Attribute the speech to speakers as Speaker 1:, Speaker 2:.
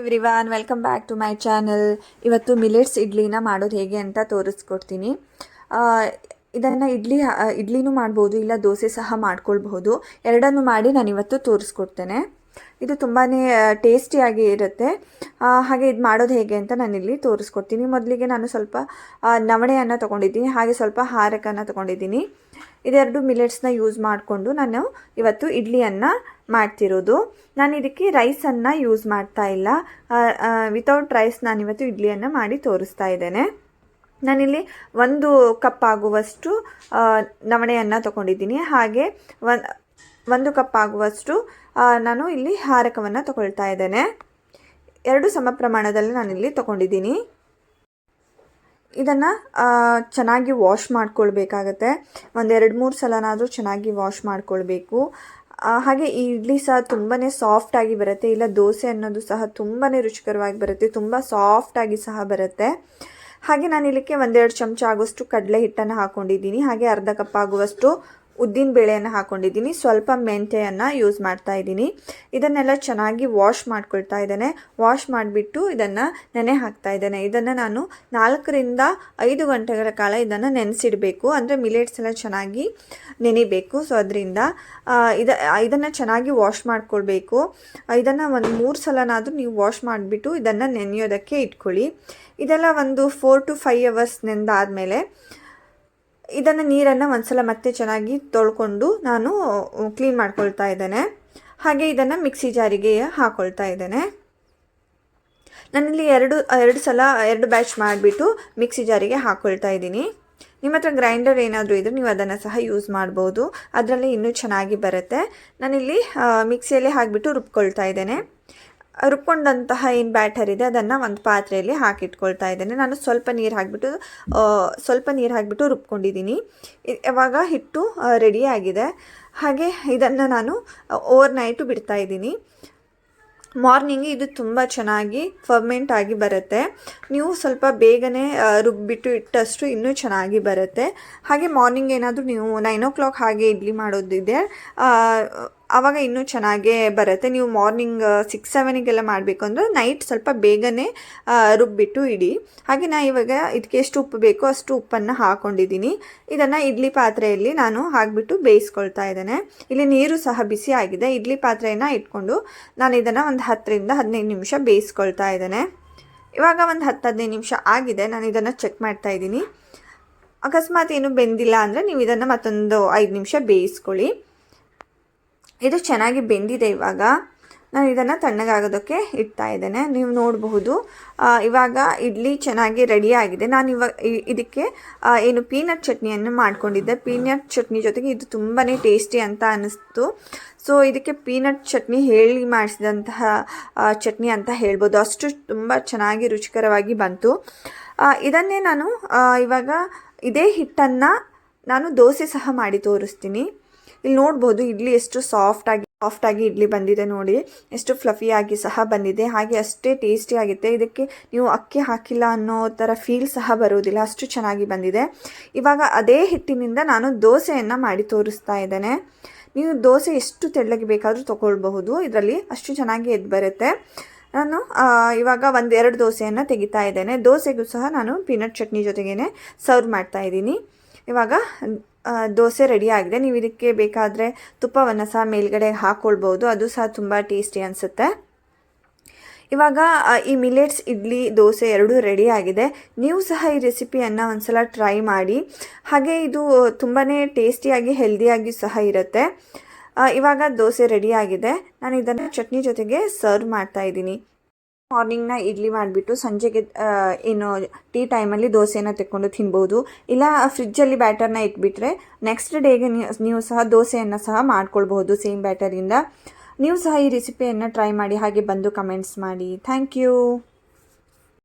Speaker 1: Everyone, welcome back to my channel. ಇವತ್ತು millets ಇಡ್ಲಿನ ಮಾಡೋದು ಹೇಗೆ ಅಂತ ತೋರಿಸ್ಕೊಡ್ತೀನಿ. ಇದನ್ನು ಇಡ್ಲಿನೂ ಮಾಡ್ಬೋದು, ಇಲ್ಲ ದೋಸೆ ಸಹ ಮಾಡ್ಕೊಳ್ಬಹುದು. ಎರಡನ್ನೂ ಮಾಡಿ ನಾನು ಇವತ್ತು ತೋರಿಸ್ಕೊಡ್ತೇನೆ. ಇದು ತುಂಬಾ ಟೇಸ್ಟಿಯಾಗಿ ಇರುತ್ತೆ. ಹಾಗೆ ಇದು ಮಾಡೋದು ಹೇಗೆ ಅಂತ ನಾನಿಲ್ಲಿ ತೋರಿಸ್ಕೊಡ್ತೀನಿ. ಮೊದಲಿಗೆ ನಾನು ಸ್ವಲ್ಪ ನವಣೆಯನ್ನು ತೊಗೊಂಡಿದ್ದೀನಿ, ಹಾಗೆ ಸ್ವಲ್ಪ ಹಾರಕನ್ನು ತೊಗೊಂಡಿದ್ದೀನಿ. ಇದೆರಡು ಮಿಲೆಟ್ಸ್ನ ಯೂಸ್ ಮಾಡಿಕೊಂಡು ನಾನು ಇವತ್ತು ಇಡ್ಲಿಯನ್ನು ಮಾಡ್ತಿರೋದು. ನಾನು ಇದಕ್ಕೆ ರೈಸನ್ನು ಯೂಸ್ ಮಾಡ್ತಾ ಇಲ್ಲ. ವಿತೌಟ್ ರೈಸ್ ನಾನಿವತ್ತು ಇಡ್ಲಿಯನ್ನು ಮಾಡಿ ತೋರಿಸ್ತಾ ಇದ್ದೇನೆ. ನಾನಿಲ್ಲಿ 1 ಕಪ್ ಆಗುವಷ್ಟು ನವಣೆಯನ್ನು ತೊಗೊಂಡಿದ್ದೀನಿ. ಹಾಗೆ 1 ಕಪ್ ಆಗುವಷ್ಟು ನಾನು ಇಲ್ಲಿ ಹಾರಕವನ್ನು ತೊಗೊಳ್ತಾ ಇದ್ದೇನೆ. 2 ಸಮ ಪ್ರಮಾಣದಲ್ಲಿ ನಾನಿಲ್ಲಿ ತೊಗೊಂಡಿದ್ದೀನಿ. ಇದನ್ನು ಚೆನ್ನಾಗಿ ವಾಶ್ ಮಾಡ್ಕೊಳ್ಬೇಕಾಗತ್ತೆ. 1-2-3 ಸಲನಾದರೂ ಚೆನ್ನಾಗಿ ವಾಶ್ ಮಾಡ್ಕೊಳ್ಬೇಕು. ಹಾಗೆ ಈ ಇಡ್ಲಿ ಸಹ ತುಂಬಾ ಸಾಫ್ಟಾಗಿ ಬರುತ್ತೆ, ಇಲ್ಲ ದೋಸೆ ಅನ್ನೋದು ಸಹ ತುಂಬಾ ರುಚಿಕರವಾಗಿ ಬರುತ್ತೆ, ತುಂಬ ಸಾಫ್ಟಾಗಿ ಸಹ ಬರುತ್ತೆ. ಹಾಗೆ ನಾನು ಇಲ್ಲಿಗೆ 1-2 ಚಮಚ ಆಗುವಷ್ಟು ಕಡಲೆ ಹಿಟ್ಟನ್ನು ಹಾಕ್ಕೊಂಡಿದ್ದೀನಿ. ಹಾಗೆ ಅರ್ಧ ಕಪ್ ಆಗುವಷ್ಟು ಉದ್ದಿನ ಬೇಳೆಯನ್ನು ಹಾಕ್ಕೊಂಡಿದ್ದೀನಿ. ಸ್ವಲ್ಪ ಮೆಂತೆಯನ್ನು ಯೂಸ್ ಮಾಡ್ತಾ ಇದ್ದೀನಿ. ಇದನ್ನೆಲ್ಲ ಚೆನ್ನಾಗಿ ವಾಶ್ ಮಾಡ್ಕೊಳ್ತಾ ಇದ್ದೇನೆ. ವಾಶ್ ಮಾಡಿಬಿಟ್ಟು ಇದನ್ನು ನೆನೆ ಹಾಕ್ತಾ ಇದ್ದೇನೆ. ಇದನ್ನು ನಾನು 4-5 ಗಂಟೆಗಳ ಕಾಲ ಇದನ್ನು ನೆನೆಸಿಡಬೇಕು. ಅಂದರೆ ಮಿಲೆಟ್ಸ್ ಎಲ್ಲ ಚೆನ್ನಾಗಿ ನೆನಿಬೇಕು. ಸೊ ಅದರಿಂದ ಇದನ್ನು ಚೆನ್ನಾಗಿ ವಾಶ್ ಮಾಡ್ಕೊಳ್ಬೇಕು. ಇದನ್ನು 3 ಸಲನಾದರೂ ನೀವು ವಾಶ್ ಮಾಡಿಬಿಟ್ಟು ಇದನ್ನು ನೆನೆಯೋದಕ್ಕೆ ಇಟ್ಕೊಳ್ಳಿ. ಇದೆಲ್ಲ 4 to 5 hours ನೆಂದಾದಮೇಲೆ ಇದನ್ನು ನೀರನ್ನು ಒಂದ್ಸಲ ಮತ್ತೆ ಚೆನ್ನಾಗಿ ತೊಳ್ಕೊಂಡು ನಾನು ಕ್ಲೀನ್ ಮಾಡ್ಕೊಳ್ತಾ ಇದ್ದೇನೆ. ಹಾಗೆ ಇದನ್ನು ಮಿಕ್ಸಿ ಜಾರಿಗೆ ಹಾಕ್ಕೊಳ್ತಾ ಇದ್ದೇನೆ. ನಾನಿಲ್ಲಿ ಎರಡು ಸಲ 2 ಬ್ಯಾಚ್ ಮಾಡಿಬಿಟ್ಟು ಮಿಕ್ಸಿ ಜಾರಿಗೆ ಹಾಕ್ಕೊಳ್ತಾ ಇದ್ದೀನಿ. ನಿಮ್ಮ ಹತ್ರ ಗ್ರೈಂಡರ್ ಏನಾದರೂ ಇದ್ದರೆ ನೀವು ಅದನ್ನು ಸಹ ಯೂಸ್ ಮಾಡ್ಬೋದು, ಅದರಲ್ಲಿ ಇನ್ನೂ ಚೆನ್ನಾಗಿ ಬರುತ್ತೆ. ನಾನಿಲ್ಲಿ ಮಿಕ್ಸಿಯಲ್ಲಿ ಹಾಕಿಬಿಟ್ಟು ರುಬ್ಕೊಳ್ತಾ ಇದ್ದೇನೆ. ರುಬ್ಕೊಂಡಂತಹ ಏನು ಬ್ಯಾಟರ್ ಇದೆ ಅದನ್ನು ಒಂದು ಪಾತ್ರೆಯಲ್ಲಿ ಹಾಕಿಟ್ಕೊಳ್ತಾ ಇದ್ದೇನೆ. ನಾನು ಸ್ವಲ್ಪ ನೀರು ಹಾಕಿಬಿಟ್ಟು ರುಬ್ಕೊಂಡಿದ್ದೀನಿ. ಇವಾಗ ಹಿಟ್ಟು ರೆಡಿಯಾಗಿದೆ. ಹಾಗೆ ಇದನ್ನು ನಾನು ಓವರ್ನೈಟು ಬಿಡ್ತಾ ಇದ್ದೀನಿ. ಮಾರ್ನಿಂಗ್ ಇದು ತುಂಬ ಚೆನ್ನಾಗಿ ಫರ್ಮೆಂಟ್ ಆಗಿ ಬರುತ್ತೆ. ನೀವು ಸ್ವಲ್ಪ ಬೇಗನೆ ರುಬ್ಬಿಟ್ಟು ಇಟ್ಟಷ್ಟು ಇನ್ನೂ ಚೆನ್ನಾಗಿ ಬರುತ್ತೆ. ಹಾಗೆ ಮಾರ್ನಿಂಗ್ ಏನಾದರೂ ನೀವು 9 o'clock ಹಾಗೆ ಇಡ್ಲಿ ಮಾಡೋದಿದೆ ಆವಾಗ ಇನ್ನೂ ಚೆನ್ನಾಗೇ ಬರುತ್ತೆ. ನೀವು ಮಾರ್ನಿಂಗ್ 6-7 ಮಾಡಬೇಕು ಅಂದರೆ ನೈಟ್ ಸ್ವಲ್ಪ ಬೇಗನೆ ರುಬ್ಬಿಟ್ಟು ಇಡಿ. ಹಾಗೆ ನಾನು ಇವಾಗ ಇದಕ್ಕೆ ಎಷ್ಟು ಉಪ್ಪು ಬೇಕೋ ಅಷ್ಟು ಉಪ್ಪನ್ನು ಹಾಕ್ಕೊಂಡಿದ್ದೀನಿ. ಇದನ್ನು ಇಡ್ಲಿ ಪಾತ್ರೆಯಲ್ಲಿ ನಾನು ಹಾಕಿಬಿಟ್ಟು ಬೇಯಿಸ್ಕೊಳ್ತಾ ಇದ್ದೇನೆ. ಇಲ್ಲಿ ನೀರು ಸಹ ಬಿಸಿ ಆಗಿದೆ. ಇಡ್ಲಿ ಪಾತ್ರೆಯನ್ನು ಇಟ್ಕೊಂಡು ನಾನು ಇದನ್ನು ಒಂದು 10-15 ನಿಮಿಷ ಬೇಯಿಸ್ಕೊಳ್ತಾ ಇದ್ದೇನೆ. ಇವಾಗ ಒಂದು 10-15 ನಿಮಿಷ ಆಗಿದೆ. ನಾನು ಇದನ್ನು ಚೆಕ್ ಮಾಡ್ತಾ ಇದ್ದೀನಿ. ಅಕಸ್ಮಾತ್ ಏನು ಬೆಂದಿಲ್ಲ ಅಂದರೆ ನೀವು ಇದನ್ನು ಮತ್ತೊಂದು 5 ನಿಮಿಷ ಬೇಯಿಸ್ಕೊಳ್ಳಿ. ಇದು ಚೆನ್ನಾಗಿ ಬೆಂದಿದೆ. ಇವಾಗ ನಾನು ಇದನ್ನು ತಣ್ಣಗಾಗೋದಕ್ಕೆ ಇಡ್ತಾ ಇದ್ದೇನೆ. ನೀವು ನೋಡಬಹುದು ಇವಾಗ ಇಡ್ಲಿ ಚೆನ್ನಾಗಿ ರೆಡಿ ಆಗಿದೆ. ನಾನು ಇವಾಗ ಇದಕ್ಕೆ ಏನು ಪೀನಟ್ ಚಟ್ನಿಯನ್ನು ಮಾಡ್ಕೊಂಡಿದ್ದೆ. ಪೀನಟ್ ಚಟ್ನಿ ಜೊತೆಗೆ ಇದು ತುಂಬಾ ಟೇಸ್ಟಿ ಅಂತ ಅನ್ನಿಸ್ತು. ಸೊ ಇದಕ್ಕೆ ಪೀನಟ್ ಚಟ್ನಿ ಹೇಳಿ ಮಾಡಿಸಿದಂತಹ ಚಟ್ನಿ ಅಂತ ಹೇಳ್ಬೋದು. ಅಷ್ಟು ತುಂಬ ಚೆನ್ನಾಗಿ ರುಚಿಕರವಾಗಿ ಬಂತು. ಇದನ್ನೇ ನಾನು ಇವಾಗ ಇದೇ ಹಿಟ್ಟನ್ನು ನಾನು ದೋಸೆ ಸಹ ಮಾಡಿ ತೋರಿಸ್ತೀನಿ. ಇಲ್ಲಿ ನೋಡ್ಬೋದು ಇಡ್ಲಿ ಎಷ್ಟು ಸಾಫ್ಟಾಗಿ ಇಡ್ಲಿ ಬಂದಿದೆ ನೋಡಿ, ಎಷ್ಟು ಫ್ಲಫಿಯಾಗಿ ಸಹ ಬಂದಿದೆ. ಹಾಗೆ ಅಷ್ಟೇ ಟೇಸ್ಟಿ ಆಗುತ್ತೆ. ಇದಕ್ಕೆ ನೀವು ಅಕ್ಕಿ ಹಾಕಿಲ್ಲ ಅನ್ನೋ ಥರ ಫೀಲ್ ಸಹ ಬರೋದಿಲ್ಲ, ಅಷ್ಟು ಚೆನ್ನಾಗಿ ಬಂದಿದೆ. ಇವಾಗ ಅದೇ ಹಿಟ್ಟಿನಿಂದ ನಾನು ದೋಸೆಯನ್ನು ಮಾಡಿ ತೋರಿಸ್ತಾ ಇದ್ದೇನೆ. ನೀವು ದೋಸೆ ಎಷ್ಟು ತೆಳ್ಳಗೆ ಬೇಕಾದರೂ ತೊಗೊಳ್ಬಹುದು, ಇದರಲ್ಲಿ ಅಷ್ಟು ಚೆನ್ನಾಗಿ ಎದ್ದು ಬರುತ್ತೆ. ನಾನು ಇವಾಗ 1-2 ದೋಸೆಯನ್ನು ತೆಗಿತಾ ಇದ್ದೇನೆ. ದೋಸೆಗೂ ಸಹ ನಾನು ಪೀನಟ್ ಚಟ್ನಿ ಜೊತೆಗೇ ಸರ್ವ್ ಮಾಡ್ತಾ ಇದ್ದೀನಿ. ಇವಾಗ ದೋಸೆ ರೆಡಿ ಆಗಿದೆ. ನೀವು ಇದಕ್ಕೆ ಬೇಕಾದರೆ ತುಪ್ಪವನ್ನು ಸಹ ಮೇಲ್ಗಡೆ ಹಾಕ್ಕೊಳ್ಬೋದು, ಅದು ಸಹ ತುಂಬ ಟೇಸ್ಟಿ ಅನಿಸುತ್ತೆ. ಇವಾಗ ಈ ಮಿಲೆಟ್ಸ್ ಇಡ್ಲಿ ದೋಸೆ ಎರಡೂ ರೆಡಿ ಆಗಿದೆ. ನೀವು ಸಹ ಈ ರೆಸಿಪಿಯನ್ನು ಒಂದ್ಸಲ ಟ್ರೈ ಮಾಡಿ. ಹಾಗೆ ಇದು ತುಂಬಾ ಟೇಸ್ಟಿಯಾಗಿ ಹೆಲ್ದಿಯಾಗಿ ಸಹ ಇರುತ್ತೆ. ಇವಾಗ ದೋಸೆ ರೆಡಿ ಆಗಿದೆ. ನಾನು ಇದನ್ನು ಚಟ್ನಿ ಜೊತೆಗೆ ಸರ್ವ್ ಮಾಡ್ತಾ ಇದ್ದೀನಿ. ಮಾರ್ನಿಂಗ್ನ ಇಡ್ಲಿ ಮಾಡಿಬಿಟ್ಟು ಸಂಜೆಗೆ ಏನು ಟೀ ಟೈಮಲ್ಲಿ ದೋಸೆಯನ್ನು ತೆಕ್ಕೊಂಡು ತಿನ್ಬೋದು. ಇಲ್ಲ ಫ್ರಿಜ್ಜಲ್ಲಿ ಬ್ಯಾಟರ್ನ ಇಟ್ಬಿಟ್ರೆ ನೆಕ್ಸ್ಟ್ ಡೇಗೆ ನೀವು ಸಹ ದೋಸೆಯನ್ನು ಸಹ ಮಾಡ್ಕೊಳ್ಬಹುದು ಸೇಮ್ ಬ್ಯಾಟರಿಂದ. ನೀವು ಸಹ ಈ ರೆಸಿಪಿಯನ್ನು ಟ್ರೈ ಮಾಡಿ, ಹಾಗೆ ಬಂದು ಕಮೆಂಟ್ಸ್ ಮಾಡಿ. Thank you.